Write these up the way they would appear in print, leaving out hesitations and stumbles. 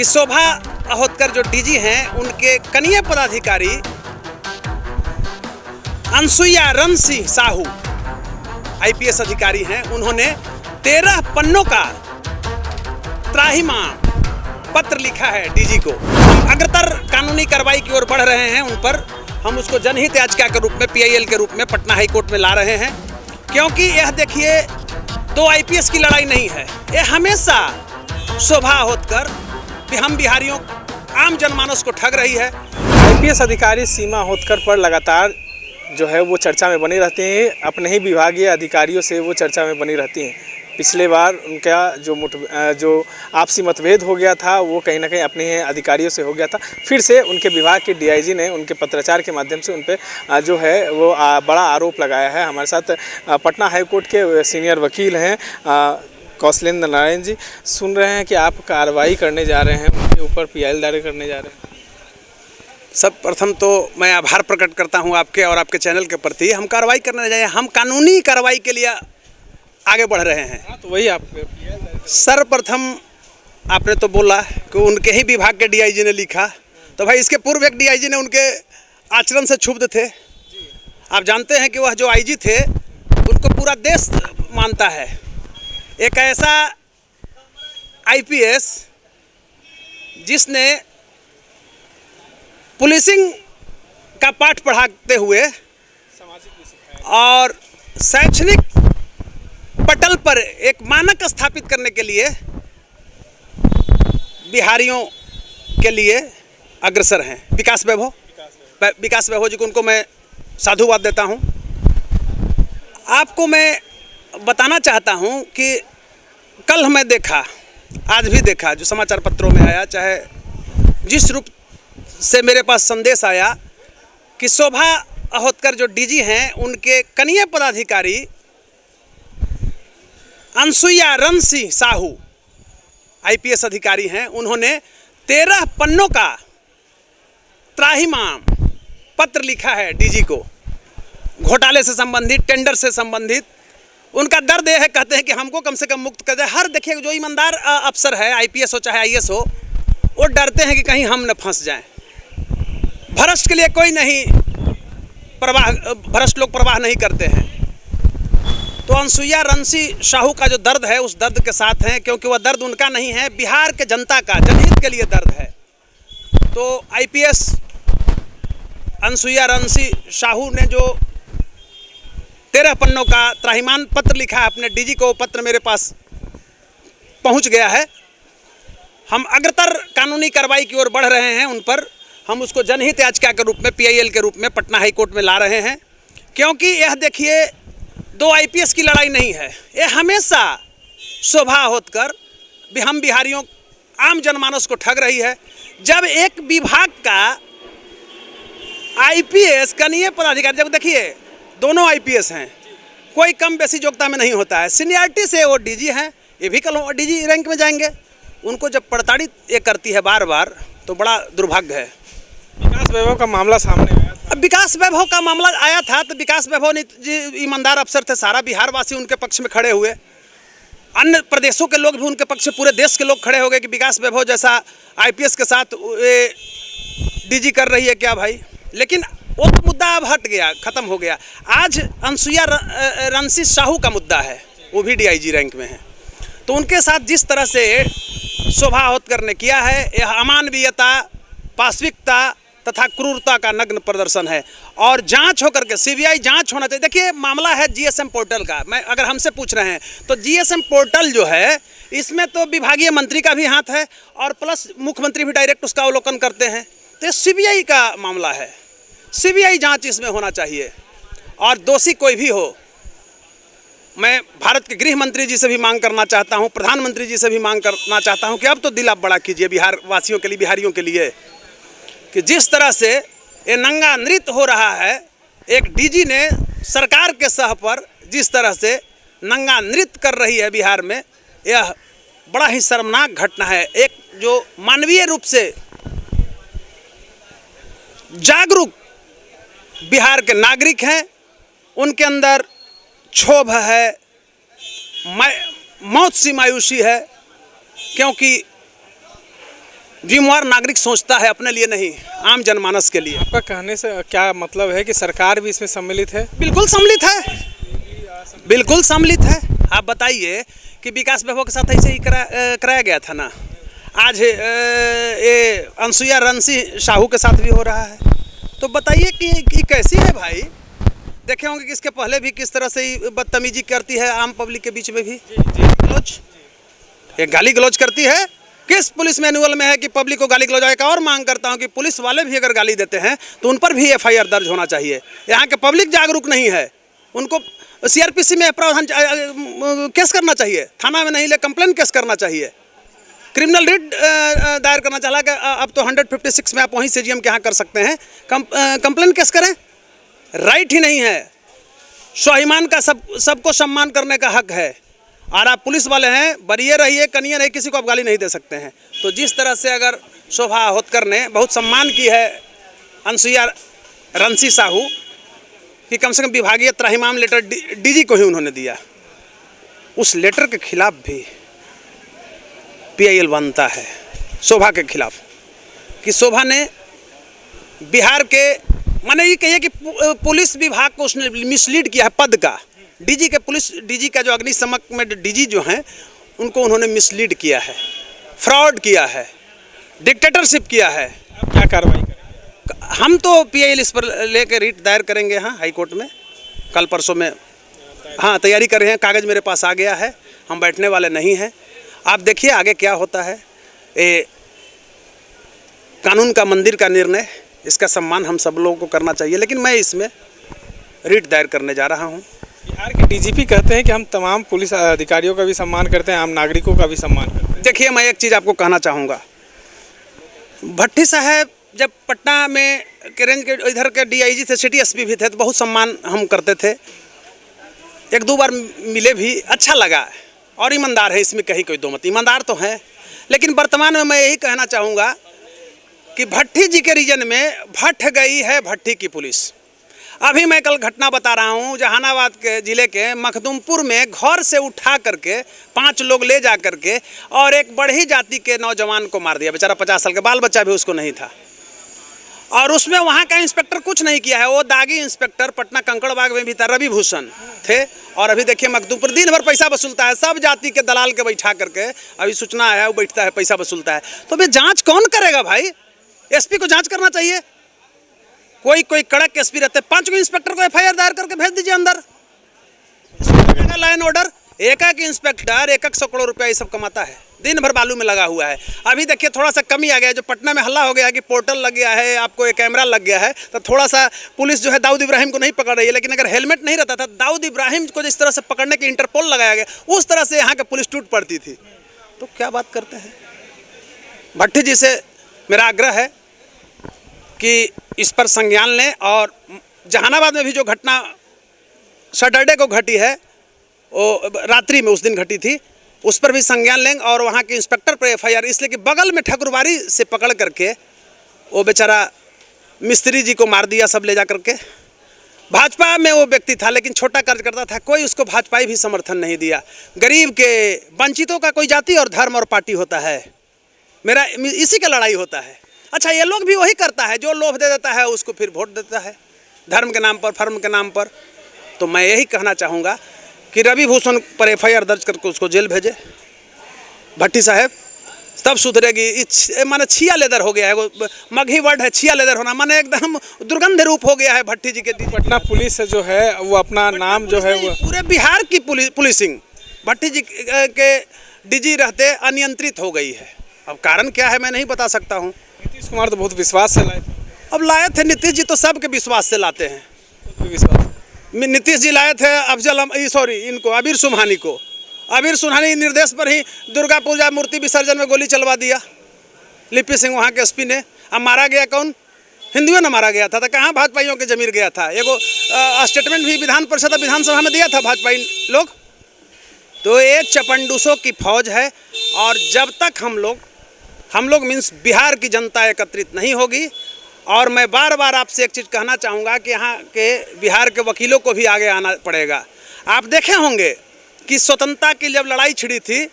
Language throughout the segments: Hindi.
कि शोभा अहोतकर जो डीजी हैं, उनके कनीय पदाधिकारी अनसुईया रणसिंह साहू आईपीएस अधिकारी हैं, उन्होंने 13 पन्नों का त्राहिमाम पत्र लिखा है डीजी को। हम अग्रतर कानूनी कार्रवाई की ओर बढ़ रहे हैं उन पर। हम उसको जनहित याचिका के रूप में पीआईएल के रूप में पटना हाई कोर्ट में ला रहे हैं, क्योंकि यह देखिए दो आईपीएस की लड़ाई नहीं है। यह हमेशा शोभा अहोतकर हम बिहारियों आम जनमानस को ठग रही है। आईपीएस अधिकारी सीमा अहोतकर पर लगातार जो है वो चर्चा में बनी रहती हैं। अपने ही विभागीय अधिकारियों से वो चर्चा में बनी रहती हैं। पिछले बार उनका जो आपसी मतभेद हो गया था वो कहीं ना कहीं अपने अधिकारियों से हो गया था। फिर से उनके विभाग के डीआईजी ने उनके पत्राचार के माध्यम से उन पर जो है वो बड़ा आरोप लगाया है। हमारे साथ पटना हाई कोर्ट के सीनियर वकील हैं कौशलेंद्र नारायण जी। सुन रहे हैं कि आप कार्रवाई करने जा रहे हैं, उनके ऊपर पीआईएल दायर करने जा रहे हैं। सब प्रथम तो मैं आभार प्रकट करता हूं आपके और आपके चैनल के प्रति। हम कार्रवाई करने जाए, हम कानूनी कार्रवाई के लिए आगे बढ़ रहे हैं। तो वही आप सर्वप्रथम आपने तो बोला कि उनके ही विभाग के डीआईजी ने लिखा, तो भाई इसके पूर्व एक डीआईजी ने उनके आचरण से क्षुब्ध थे। आप जानते हैं कि वह जो आईजी थे उनको पूरा देश मानता है। एक ऐसा आईपीएस जिसने पुलिसिंग का पाठ पढ़ाते हुए और शैक्षणिक पटल पर एक मानक स्थापित करने के लिए बिहारियों के लिए अग्रसर हैं। विकास वैभव जी को उनको मैं साधुवाद देता हूं। आपको मैं बताना चाहता हूं कि कल मैं देखा, आज भी देखा, जो समाचार पत्रों में आया, चाहे जिस रूप से मेरे पास संदेश आया कि शोभा अहोतकर जो डीजी हैं, उनके कनीय पदाधिकारी अनसुईया रणसिंह साहू आईपीएस अधिकारी हैं, उन्होंने 13 पन्नों का त्राहिमाम पत्र लिखा है डीजी को। घोटाले से संबंधित, टेंडर से संबंधित उनका दर्द यह है, कहते हैं कि हमको कम से कम मुक्त कर दे। हर देखिए जो ईमानदार अफसर है, आईपीएस हो चाहे आईएएस हो, वो डरते हैं कि कहीं हम न फंस जाएं। भ्रष्ट के लिए कोई नहीं भ्रष्ट लोग परवाह नहीं करते हैं। तो अनसुईया रणसिंह साहू का जो दर्द है, उस दर्द के साथ हैं, क्योंकि वह दर्द उनका नहीं है, बिहार के जनता का, जनहित के लिए दर्द है। तो आईपीएस अनसुईया रणसिंह साहू ने जो 13 पन्नों का त्राहिमाम पत्र लिखा है अपने डीजी को, पत्र मेरे पास पहुंच गया है। हम अग्रतर कानूनी कार्रवाई की ओर बढ़ रहे हैं उन पर। हम उसको जनहित याचिका के रूप में पीआईएल के रूप में पटना हाई कोर्ट में ला रहे हैं, क्योंकि यह देखिए दो आईपीएस की लड़ाई नहीं है। यह हमेशा शोभा अहोतकर हम बिहारियों आम जनमानस को ठग रही है। जब एक विभाग का आईपीएस कनीय पदाधिकारी, जब देखिए दोनों आईपीएस हैं, कोई कम बेसी योग्यता में नहीं होता है। सीनियरिटी से वो डीजी हैं, ये भी कल डीजी रैंक में जाएंगे। उनको जब प्रताड़ित ये करती है बार बार, तो बड़ा दुर्भाग्य है। विकास वैभव का मामला सामने आया था। अब विकास वैभव का मामला आया था तो विकास वैभव जी ईमानदार अफसर थे, सारा बिहार वासी उनके पक्ष में खड़े हुए। अन्य प्रदेशों के लोग भी उनके पक्ष में, पूरे देश के लोग खड़े हो गए कि विकास वैभव जैसा आईपीएस के साथ ये डीजी कर रही है क्या भाई। लेकिन वो तो मुद्दा अब हट गया, ख़त्म हो गया। आज अनसुईया रणसिंह साहू का मुद्दा है, वो भी डीआईजी रैंक में है। तो उनके साथ जिस तरह से शोभा अहोतकर ने किया है, यह अमानवीयता, पाशविकता तथा क्रूरता का नग्न प्रदर्शन है। और जांच होकर के सीबीआई जांच होना चाहिए। देखिए मामला है जीएसएम पोर्टल का। मैं अगर हमसे पूछ रहे हैं तो जीएसएम पोर्टल जो है, इसमें तो विभागीय मंत्री का भी हाथ है और प्लस मुख्यमंत्री भी डायरेक्ट उसका अवलोकन करते हैं। तो ये सीबीआई का मामला है, सीबीआई जांच इसमें होना चाहिए। और दोषी कोई भी हो, मैं भारत के गृह मंत्री जी से भी मांग करना चाहता हूं, प्रधानमंत्री जी से भी मांग करना चाहता हूं कि अब तो दिल आप बड़ा कीजिए बिहार वासियों के लिए, बिहारियों के लिए, कि जिस तरह से ये नंगा नृत्य हो रहा है, एक डीजी ने सरकार के सह पर जिस तरह से नंगा नृत्य कर रही है बिहार में, यह बड़ा ही शर्मनाक घटना है। एक जो मानवीय रूप से जागरूक बिहार के नागरिक हैं, उनके अंदर क्षोभ है, मौत सी मायूसी है, क्योंकि जिम्मेवार नागरिक सोचता है, अपने लिए नहीं, आम जनमानस के लिए। आपका कहने से क्या मतलब है कि सरकार भी इसमें सम्मिलित है? बिल्कुल सम्मिलित है, बिल्कुल सम्मिलित है। आप बताइए कि विकास वैभव के साथ ऐसे ही कराया गया था ना, आज ये अनसुईया रंसी साहू के साथ भी हो रहा है। तो बताइए कि कैसी है भाई। देखे होंगे कि इसके पहले भी किस तरह से बदतमीजी करती है आम पब्लिक के बीच में भी, गलौज, एक गाली गलौज करती है। किस पुलिस मैनुअल में है कि पब्लिक को गाली गलौज? एक और मांग करता हूं कि पुलिस वाले भी अगर गाली देते हैं तो उन पर भी एफआईआर दर्ज होना चाहिए। यहाँ के पब्लिक जागरूक नहीं है, उनको सीआरपीसी में प्रावधान केस करना चाहिए, थाना में नहीं ले कंप्लेन केस करना चाहिए, क्रिमिनल रिट दायर करना चाहिए। कि अब तो 156 में आप वहीं सीजीएम के यहाँ कर सकते हैं, कंप्लेन केस करें। राइट ही नहीं है, स्वाभिमान का सबको सम्मान करने का हक है। और आप पुलिस वाले हैं, बरिए रहिए, कनिए नहीं, किसी को आप गाली नहीं दे सकते हैं। तो जिस तरह से अगर शोभा होतकर ने बहुत सम्मान की है अनसुईया रंसी साहू कि कम से कम विभागीय त्राहिमाम लेटर डीजी को ही उन्होंने दिया, उस लेटर के खिलाफ भी पीआईएल बनता है शोभा के खिलाफ। कि शोभा ने बिहार के, माने ये कहिए कि पुलिस विभाग को उसने मिसलीड किया है पद का। डीजी के पुलिस डीजी का जो अग्निशमक में डीजी जो हैं उनको उन्होंने मिसलीड किया है, फ्रॉड किया है, डिक्टेटरशिप किया है। अब क्या कार्रवाई करें? हम तो पीआईएल इस पर लेकर रिट दायर करेंगे, हाँ, हाई कोर्ट में कल परसों में। हाँ, तैयारी कर रहे हैं, कागज़ मेरे पास आ गया है, हम बैठने वाले नहीं हैं। आप देखिए आगे क्या होता है। ये कानून का मंदिर का निर्णय, इसका सम्मान हम सब लोगों को करना चाहिए, लेकिन मैं इसमें रिट दायर करने जा रहा हूँ। बिहार के डीजीपी कहते हैं कि हम तमाम पुलिस अधिकारियों का भी सम्मान करते हैं, आम नागरिकों का भी सम्मान करते हैं। देखिए, मैं एक चीज़ आपको कहना चाहूँगा, भट्टी साहब जब पटना में के रेंज के इधर के डीआईजी थे, सिटी एसपी भी थे, तो बहुत सम्मान हम करते थे। एक दो बार मिले भी, अच्छा लगा, और ईमानदार है, इसमें कहीं कोई दो मत, ईमानदार तो हैं। लेकिन वर्तमान में मैं यही कहना चाहूँगा कि भट्टी जी के रीजन में भट्ट गई है भट्टी की पुलिस। अभी मैं कल घटना बता रहा हूँ, जहानाबाद के ज़िले के मखदुमपुर में घर से उठा करके 5 लोग ले जा करके और एक बढ़ी जाति के नौजवान को मार दिया। बेचारा 50 साल का, बाल बच्चा भी उसको नहीं था। और उसमें वहाँ का इंस्पेक्टर कुछ नहीं किया है, वो दागी इंस्पेक्टर पटना कंकड़बाग में भी था, रवि भूषण थे। और अभी देखिए मखदुमपुर दिन भर पैसा वसूलता है, सब जाति के दलाल के बैठा करके, अभी सूचना है वो बैठता है, पैसा वसूलता है। तो भाई जाँच कौन करेगा भाई? एसपी को जाँच करना चाहिए। कोई कड़क एसपी रहते, 5 इंस्पेक्टर को एफआईआर दायर करके भेज दीजिए अंदर। लाइन ऑर्डर, एक इंस्पेक्टर 100 करोड़ रुपया ये सब कमाता है, दिन भर बालू में लगा हुआ है। अभी देखिए थोड़ा सा कमी आ गया है, जो पटना में हल्ला हो गया है कि पोर्टल लग गया है, आपको एक कैमरा लग गया है, तो थोड़ा सा पुलिस जो है दाऊद इब्राहिम को नहीं पकड़ रही है। लेकिन अगर हेलमेट नहीं रहता था, दाऊद इब्राहिम को जिस तरह से पकड़ने के इंटरपोल लगाया गया, उस तरह से यहाँ की पुलिस टूट पड़ती थी। तो क्या बात करते हैं। भट्टी जी से मेरा आग्रह है कि इस पर संज्ञान लें, और जहानाबाद में भी जो घटना सैटरडे को घटी है, वो रात्रि में उस दिन घटी थी, उस पर भी संज्ञान लेंगे। और वहाँ के इंस्पेक्टर पर एफआईआर, इसलिए कि बगल में ठकुरबाड़ी से पकड़ करके वो बेचारा मिस्त्री जी को मार दिया सब ले जा करके। भाजपा में वो व्यक्ति था, लेकिन छोटा कार्यकर्ता था, कोई उसको भाजपाई भी समर्थन नहीं दिया। गरीब के, वंचितों का कोई जाति और धर्म और पार्टी होता है, मेरा इसी का लड़ाई होता है। अच्छा, ये लोग भी वही करता है, जो लोभ दे देता है उसको फिर वोट देता है, धर्म के नाम पर, फर्म के नाम पर। तो मैं यही कहना चाहूँगा कि रवि भूषण पर एफआईआर दर्ज करके उसको जेल भेजे भट्टी साहब, तब सुधरेगी। माने छिया लेदर हो गया है, वो मगही वर्ड है, छिया लेदर होना, माने एकदम दुर्गंध रूप हो गया है भट्टी जी के। पटना पुलिस जो है वो अपना नाम जो है वो पूरे बिहार की पुलिसिंग भट्टी जी के डीजी रहते अनियंत्रित हो गई है। अब कारण क्या है मैं नहीं बता सकता हूँ। नीतीश कुमार तो बहुत विश्वास से लाए थे। अब लाए थे नीतीश जी, तो सबके विश्वास से लाते हैं। विश्वास नीतीश जी लाए थे इनको आबिर सुबहानी को। आबिर सुबहानी निर्देश पर ही दुर्गा पूजा मूर्ति विसर्जन में गोली चलवा दिया लिपि सिंह वहाँ के एसपी ने। अब मारा गया कौन? हिंदुओं ने मारा गया था। तो कहाँ भाजपाइयों के जमीर गया था? एगो स्टेटमेंट भी विधान परिषद विधानसभा में दिया था भाजपाई लोग। तो ये चपंडूसों की फौज है, और जब तक हम लोग मीन्स बिहार की जनता एकत्रित नहीं होगी। और मैं बार बार आपसे एक चीज़ कहना चाहूँगा कि यहाँ के बिहार के वकीलों को भी आगे आना पड़ेगा। आप देखे होंगे कि स्वतंत्रता की जब लड़ाई छिड़ी थी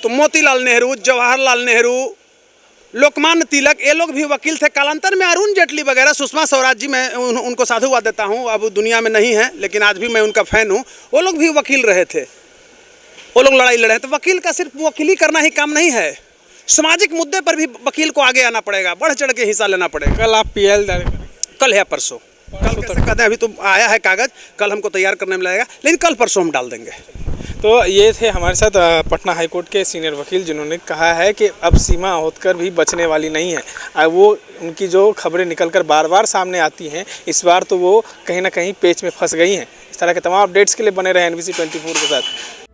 तो मोतीलाल नेहरू, जवाहरलाल नेहरू लोकमान्य तिलक, ये लोग भी वकील थे। कालांतर में अरुण जेटली वगैरह, सुषमा स्वराज जी, मैं उनको साधुवाद देता हूँ, अब दुनिया में नहीं है लेकिन आज भी मैं उनका फ़ैन हूँ। वो लोग भी वकील रहे थे, वो लोग लड़ाई लड़े हैं। तो वकील का सिर्फ वकीली करना ही काम नहीं है, सामाजिक मुद्दे पर भी वकील को आगे आना पड़ेगा, बढ़ चढ़ के हिस्सा लेना पड़ेगा। कल आप PL दायर करेंगे? कल है परसों, कल कैसे कहते हैं, अभी तो आया है कागज़, कल हमको तैयार करने में लगेगा, लेकिन कल परसों हम डाल देंगे। तो ये थे हमारे साथ पटना हाईकोर्ट के सीनियर वकील, जिन्होंने कहा है कि अब सीमा होतकर भी बचने वाली नहीं है। वो उनकी जो खबरें निकलकर बार बार सामने आती हैं, इस बार तो वो कहीं ना कहीं पेच में फंस गई हैं। इस तरह के तमाम अपडेट्स के लिए बने रहे NBC 24 के साथ।